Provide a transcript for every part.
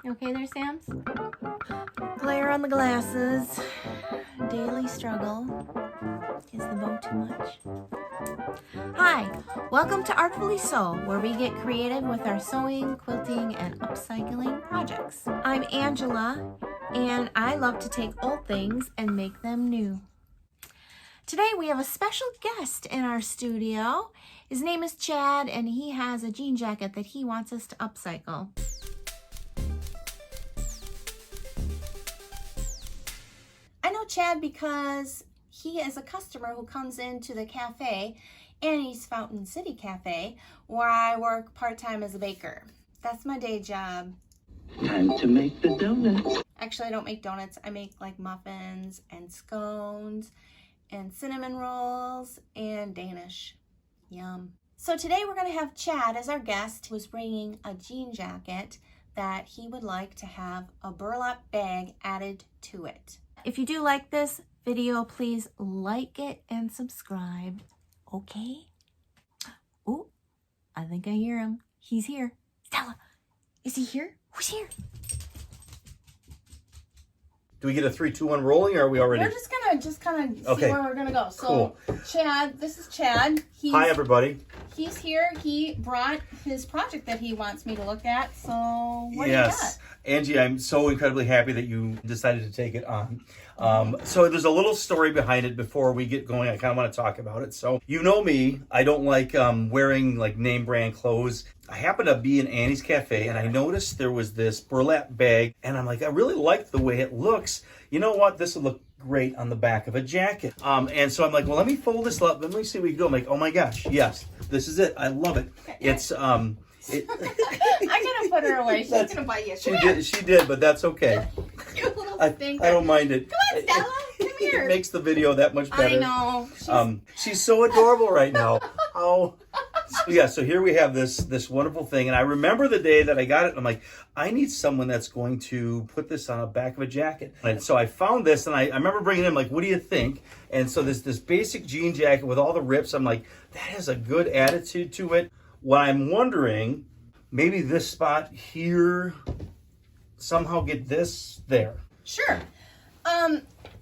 You okay there, Sam's? Glare on the glasses. Daily struggle. Is the bow too much? Hi, welcome to Artfully Sew, where we get creative with our sewing, quilting, and upcycling projects. I'm Angela, and I love to take old things and make them new. Today we have a special guest in our studio. His name is Chad, and he has a jean jacket that he wants us to upcycle. I know Chad because he is a customer who comes into the cafe, Annie's Fountain City Cafe, where I work part-time as a baker. That's my day job. Time to make the donuts. Actually, I don't make donuts. I make like muffins and scones and cinnamon rolls and Danish. Yum. So today we're going to have Chad as our guest, who's bringing a jean jacket that he would like to have a burlap bag added to it. If you do like this video, please like it and subscribe. Okay? Oh, I think I hear him. He's here. Stella, is he here? Who's here? Do we get a 3, 2, 1 rolling, or are we already? We're just gonna see Okay. where we're gonna go. So, Cool. Chad, this is Chad. Hi, everybody. He's here. He brought his project that he wants me to look at. So, what Yes, Angie, I'm so incredibly happy that you decided to take it on. So there's a little story behind it before we get going. I kind of want to talk about it. So you know me, I don't like wearing like name brand clothes. I happened to be in Annie's Cafe and I noticed there was this burlap bag and I'm like, I really like the way it looks. You know what? This would look great on the back of a jacket. And so I'm like, well, let me fold this up. Let me see what we can do. I'm like, oh my gosh, yes, this is it. I love it. It's I'm gonna put her away. She's gonna bite you. She did, but that's okay. You little I stinker. don't mind it. Come on, Stella. Come here. It makes the video that much better. I know. She's so adorable right now. Oh, so yeah. So here we have this wonderful thing, and I remember the day that I got it. And I'm like, I need someone that's going to put this on the back of a jacket. And so I found this, and I remember bringing it in. Like, what do you think? And so this basic jean jacket with all the rips. I'm like, that has a good attitude to it. What I'm wondering, maybe this spot here, somehow get this there. Sure.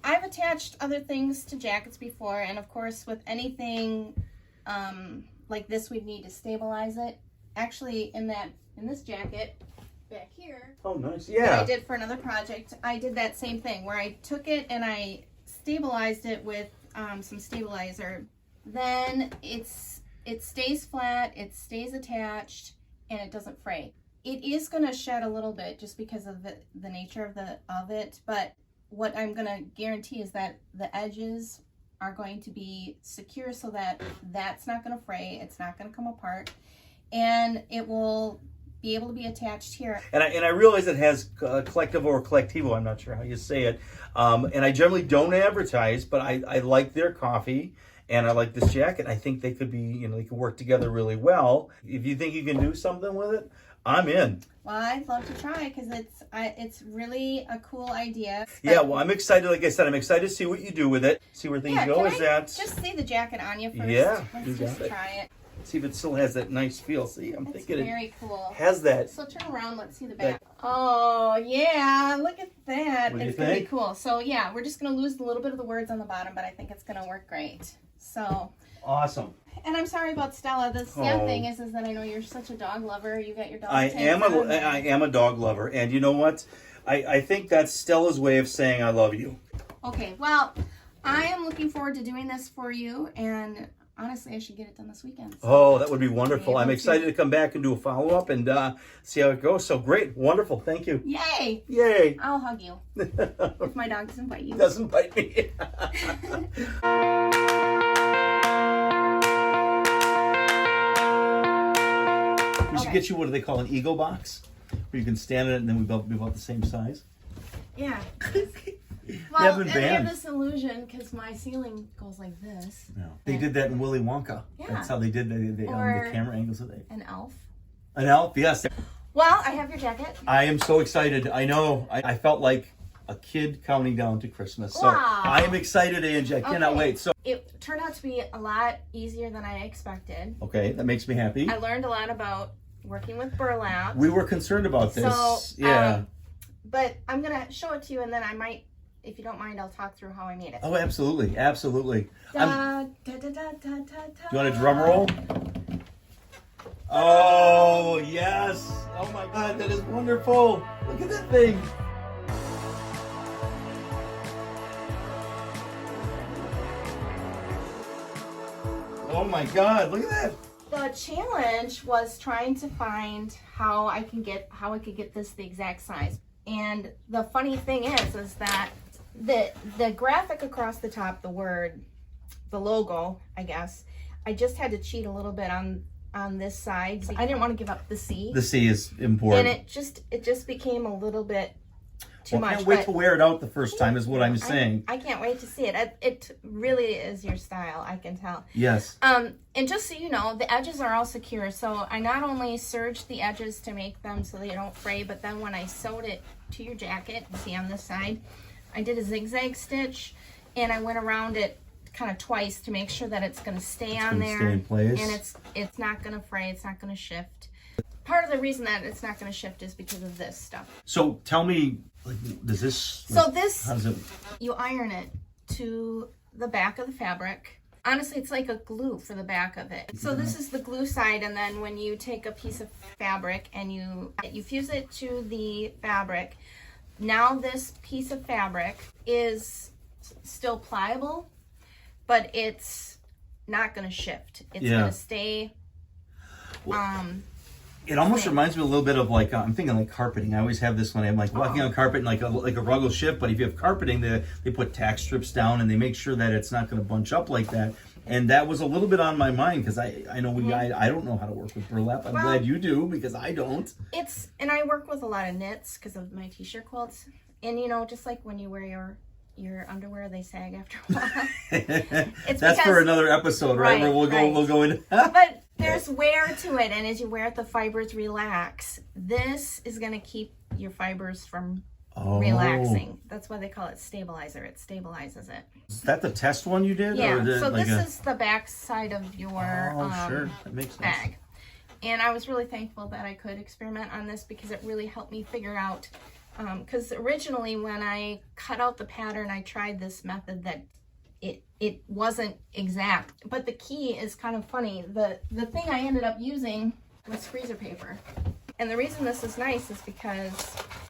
I've attached other things to jackets before, and of course, with anything like this, we'd need to stabilize it. Actually, in this jacket back here, Oh, nice. that Yeah. I did for another project, I did that same thing where I took it and I stabilized it with some stabilizer. Then it stays flat, it stays attached, and it doesn't fray. It is going to shed a little bit just because of the nature of it, but what I'm going to guarantee is that the edges are going to be secure so that that's not going to fray, it's not going to come apart, and it will be able to be attached here. And I realize it has collectivo or collectivo, I'm not sure how you say it. And I generally don't advertise, but I like their coffee and I like this jacket. I think they could be, they could work together really well. If you think you can do something with it, I'm in. Well, I'd love to try because it's really a cool idea. Yeah, well, I'm excited. Like I said, I'm excited to see what you do with it. See where things go. Can Is I that? just see the jacket on you first? Yeah, you Let's got just it. try it. See if it still has that nice feel. See, I'm It's thinking very cool. it has that. So turn around, let's see the back. Oh, yeah, look at that. What do you It's going to be think? cool. So, yeah, we're just going to lose a little bit of the words on the bottom, but I think it's going to work great. So, Awesome. and I'm sorry about Stella. The sad thing is that I know you're such a dog lover. You got your dog I am a dog lover, and you know what? I think that's Stella's way of saying I love you. Okay, well, I am looking forward to doing this for you, and honestly, I should get it done this weekend. So. Oh, that would be wonderful. I'm Able excited to. to come back and do a follow-up and see how it goes. So great. Wonderful. Thank you. Yay! Yay. I'll hug you if my dog doesn't bite you. Doesn't bite me. We should get you, what do they call, an ego box? Where you can stand in it and then we'll be about the same size. Yeah. Well, Well, and I have this illusion because my ceiling goes like this. No. They did that in Willy Wonka. Yeah. That's how they did the Or- camera angles of it. An elf. An elf, yes. Well, I have your jacket. I am so excited. I know. I felt like a kid counting down to Christmas. So Wow. I am excited, Angie. I cannot Okay. wait. So It turned out to be a lot easier than I expected. okay, that makes me happy. I learned a lot about working with burlap. We were concerned about this. So, yeah. But I'm going to show it to you, and then I might, if you don't mind, I'll talk through how I made it. Oh, absolutely. Absolutely. Da, da, da, da, da, da, da. Do you want a drum roll? Oh, yes. Oh, my God. That is wonderful. Look at that thing. Oh, my God. Look at that. The challenge was trying to find how I could get this the exact size. And the funny thing is that the graphic across the top, the logo, I guess, I just had to cheat a little bit on this side. I didn't want to give up the C. The C is important. And it just became a little bit too much. I can't wait to wear it out the first time is what I'm saying. I can't wait to see it. It really is your style, I can tell. Yes. And just so you know, the edges are all secure. So I not only serged the edges to make them so they don't fray, but then when I sewed it to your jacket, see on this side, I did a zigzag stitch and I went around it kind of twice to make sure that it's going to stay on there. Stay in place. And it's not going to fray, it's not going to shift. Part of the reason that it's not going to shift is because of this stuff. So tell me, like, does this? So this, how does it? You iron it to the back of the fabric. Honestly, it's like a glue for the back of it. So this is the glue side, and then when you take a piece of fabric and you fuse it to the fabric, now this piece of fabric is still pliable, but it's not going to shift. It's going to stay. It almost reminds me a little bit of like, I'm thinking like carpeting. I always have this when I'm like walking on carpet and like a rug will shift, but if you have carpeting, they put tack strips down and they make sure that it's not going to bunch up like that. And that was a little bit on my mind because I know I don't know how to work with burlap. I'm glad you do because I don't. And I work with a lot of knits because of my t-shirt quilts. And you know, just like when you wear your underwear, they sag after a while. That's for another episode, right? Where we'll go into. But there's wear to it, and as you wear it, the fibers relax. This is going to keep your fibers from relaxing. That's why they call it stabilizer. It stabilizes it. Is that the test one you did? Yeah. Or So this is the back side of your sure. That makes sense. bag. And I was really thankful that I could experiment on this because it really helped me figure out. Because originally when I cut out the pattern, I tried this method that it wasn't exact. But the key is kind of funny. The thing I ended up using was freezer paper. And the reason this is nice is because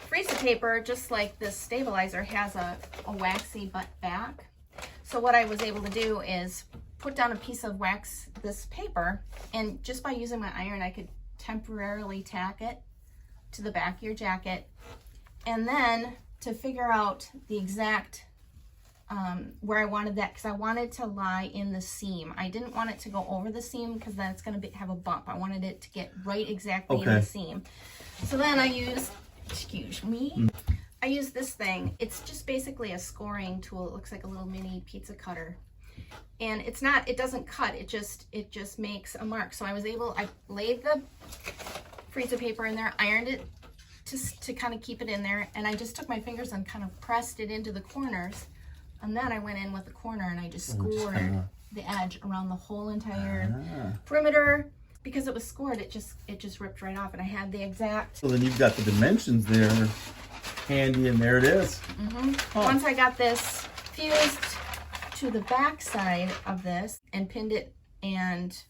freezer paper, just like this stabilizer, has a waxy butt back. So what I was able to do is put down a piece of this paper, and just by using my iron, I could temporarily tack it to the back of your jacket. And then to figure out the exact where I wanted that, because I wanted to lie in the seam. I didn't want it to go over the seam because then it's going to have a bump. I wanted it to get right exactly in the seam. So then I used, I used this thing. It's just basically a scoring tool. It looks like a little mini pizza cutter. And it doesn't cut, it just makes a mark. So I laid the freezer paper in there, ironed it to kind of keep it in there, and I just took my fingers and kind of pressed it into the corners. And then I went in with the corner and I just scored the edge around the whole entire perimeter. Because it was scored, it just ripped right off, and I had the exact. So then you've got the dimensions there handy, and there it is. Once I got this fused to the back side of this and pinned it and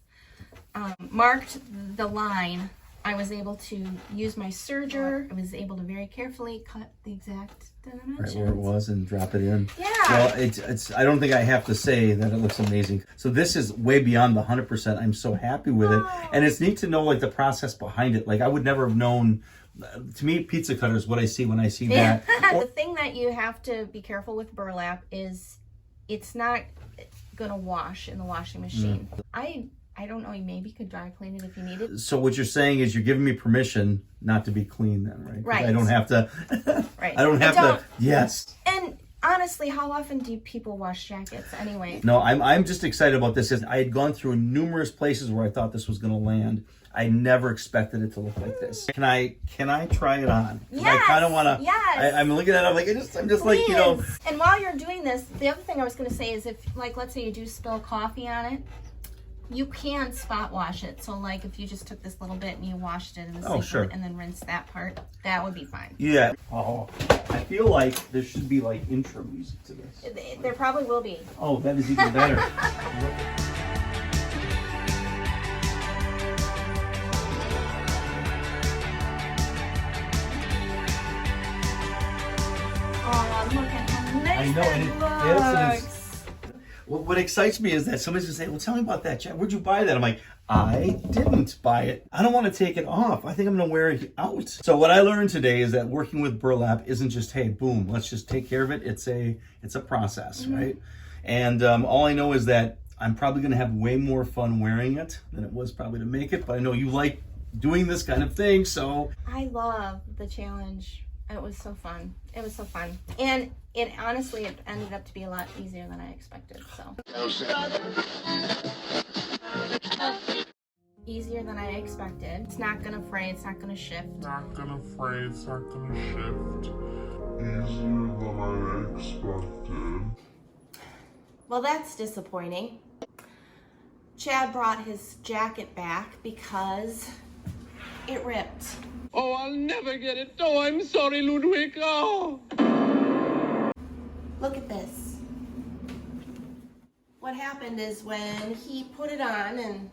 marked the line, I was able to use my serger. I was able to very carefully cut the exact dimensions. Right where it was and drop it in. Yeah. Well, it's. I don't think I have to say that it looks amazing. So this is way beyond the 100%. I'm so happy with it, and it's neat to know like the process behind it. Like I would never have known. To me, pizza cutter is what I see when I see that. The thing that you have to be careful with burlap is it's not gonna wash in the washing machine. I don't know, you maybe could dry clean it if you need it. So what you're saying is you're giving me permission not to be clean then, right? Right. I don't have to. Right. I don't have to. Yes. And honestly, how often do people wash jackets anyway? No, I'm just excited about this. I had gone through numerous places where I thought this was going to land. I never expected it to look like this. Can I try it on? Yes. I kind of want to. Yes. I'm looking at it. I'm like, I'm just like, Please. you know. And while you're doing this, the other thing I was going to say is if, like, let's say you do spill coffee on it, You can spot wash it. So like if you just took this little bit and you washed it in the Oh, sink sure. and then rinsed that part, that would be fine. Yeah. Oh, I feel like there should be like intro music to this. There probably will be. Oh, that is even better. Oh, look at how nice I know, that and looks. yes, it is. What excites me is that somebody's gonna say, "Well, tell me about that, Chad. Where'd you buy that?" I'm like, "I didn't buy it. I don't want to take it off. I think I'm gonna wear it out." So what I learned today is that working with burlap isn't just, "Hey, boom, let's just take care of it." It's a process, right? And all I know is that I'm probably gonna have way more fun wearing it than it was probably to make it. But I know you like doing this kind of thing, so I love the challenge. It was so fun. It was so fun. And it honestly, it ended up to be a lot easier than I expected, so. Easier than I expected. It's not gonna fray, it's not gonna shift. Not gonna fray, it's not gonna shift. Easier than I expected. Well, that's disappointing. Chad brought his jacket back because it ripped. Oh, I'll never get it. Oh, I'm sorry, Ludwig. Oh. Look at this. What happened is when he put it on and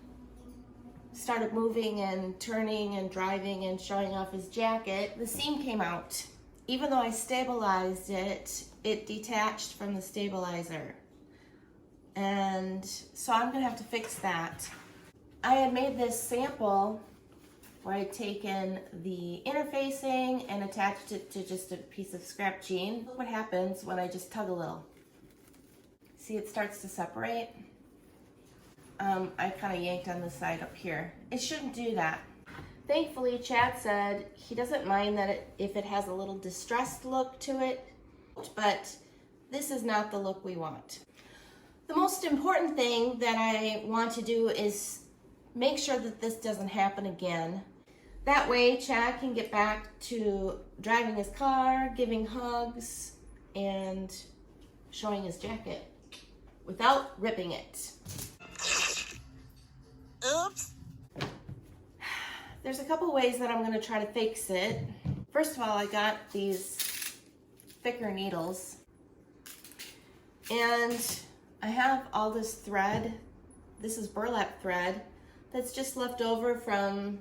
started moving and turning and driving and showing off his jacket, the seam came out. Even though I stabilized it, it detached from the stabilizer. And so I'm gonna have to fix that. I had made this sample where I'd taken the interfacing and attached it to just a piece of scrap jean. Look what happens when I just tug a little. See, it starts to separate. I kind of yanked on the side up here. It shouldn't do that. Thankfully, Chad said he doesn't mind that if it has a little distressed look to it, but this is not the look we want. The most important thing that I want to do is make sure that this doesn't happen again. That way, Chad can get back to driving his car, giving hugs, and showing his jacket without ripping it. Oops. There's a couple ways that I'm going to try to fix it. First of all, I got these thicker needles, and I have all this thread. This is burlap thread that's just left over from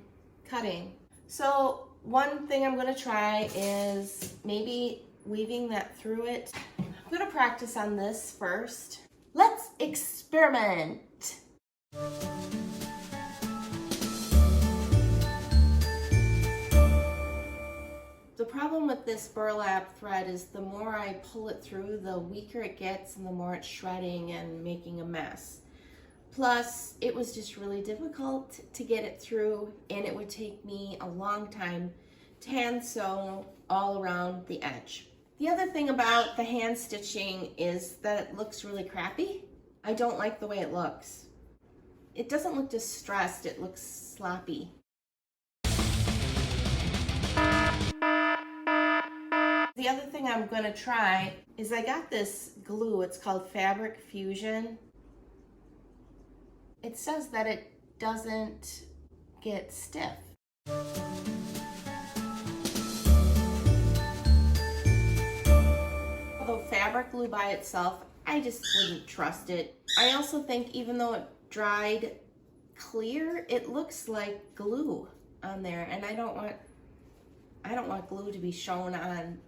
cutting. So one thing I'm going to try is maybe weaving that through it. I'm going to practice on this first. Let's experiment. The problem with this burlap thread is the more I pull it through, the weaker it gets and the more it's shredding and making a mess. Plus, it was just really difficult to get it through, and it would take me a long time to hand sew all around the edge. The other thing about the hand stitching is that it looks really crappy. I don't like the way it looks. It doesn't look distressed, it looks sloppy. The other thing I'm going to try is I got this glue. It's called Fabric Fusion. It says that it doesn't get stiff. Although fabric glue by itself, I just wouldn't trust it. I also think even though it dried clear, it looks like glue on there, and I don't want glue to be shown on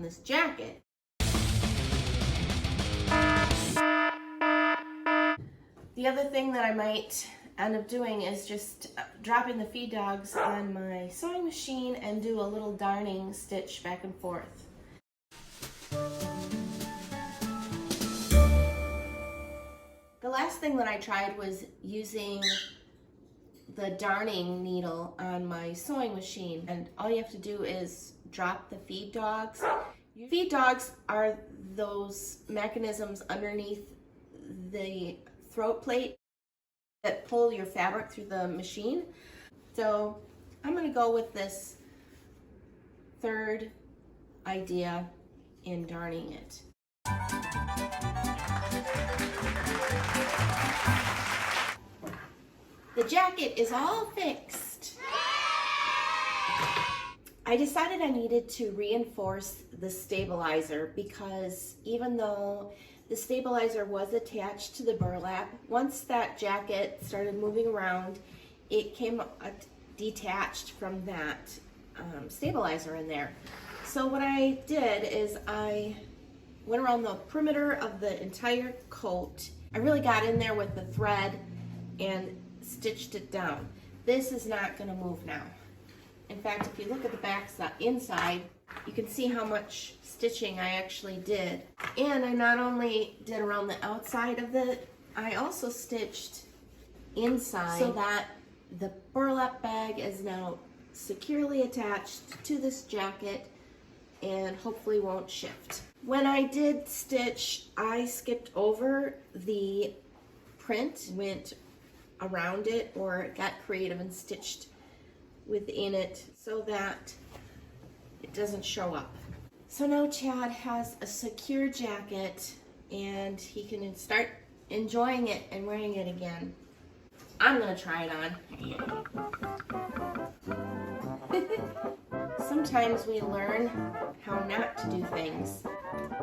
this jacket. The other thing that I might end up doing is just dropping the feed dogs on my sewing machine and do a little darning stitch back and forth. The last thing that I tried was using the darning needle on my sewing machine, and all you have to do is drop the feed dogs. Feed dogs are those mechanisms underneath the throat plate that pull your fabric through the machine. So I'm going to go with this third idea in darning it. The jacket is all fixed. I decided I needed to reinforce the stabilizer because even though the stabilizer was attached to the burlap, once that jacket started moving around, it came detached from that stabilizer in there. So what I did is I went around the perimeter of the entire coat. I really got in there with the thread and stitched it down. This is not going to move now. In fact, if you look at the back inside, you can see how much stitching I actually did. And I not only did around the outside of it, I also stitched inside so that the burlap bag is now securely attached to this jacket and hopefully won't shift. When I did stitch, I skipped over the print, went around it, or got creative and stitched within it so that it doesn't show up. So now Chad has a secure jacket and he can start enjoying it and wearing it again. I'm gonna try it on. Sometimes we learn how not to do things,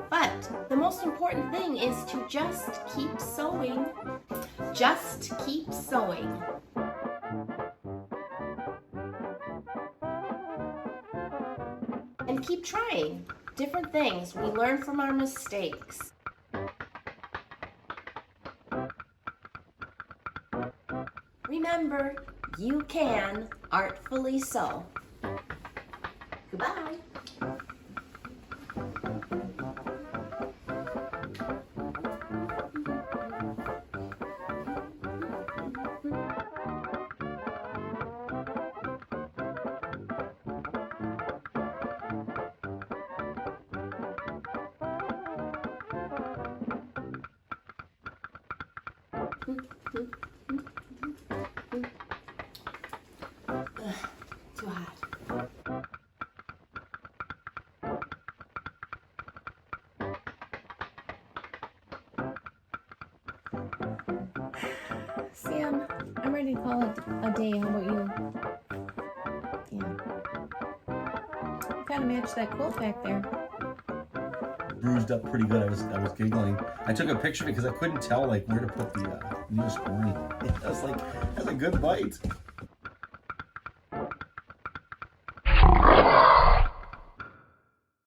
but the most important thing is to just keep sewing. Just keep sewing. And keep trying different things. We learn from our mistakes. Remember, you can artfully sew. Goodbye. Too hot. Sam, I'm ready to call it a day. How about you? Yeah. You kind of matched that quilt back there. Bruised up pretty good. I was giggling. I took a picture because I couldn't tell like where to put the neosporin. I was like, that's a good bite.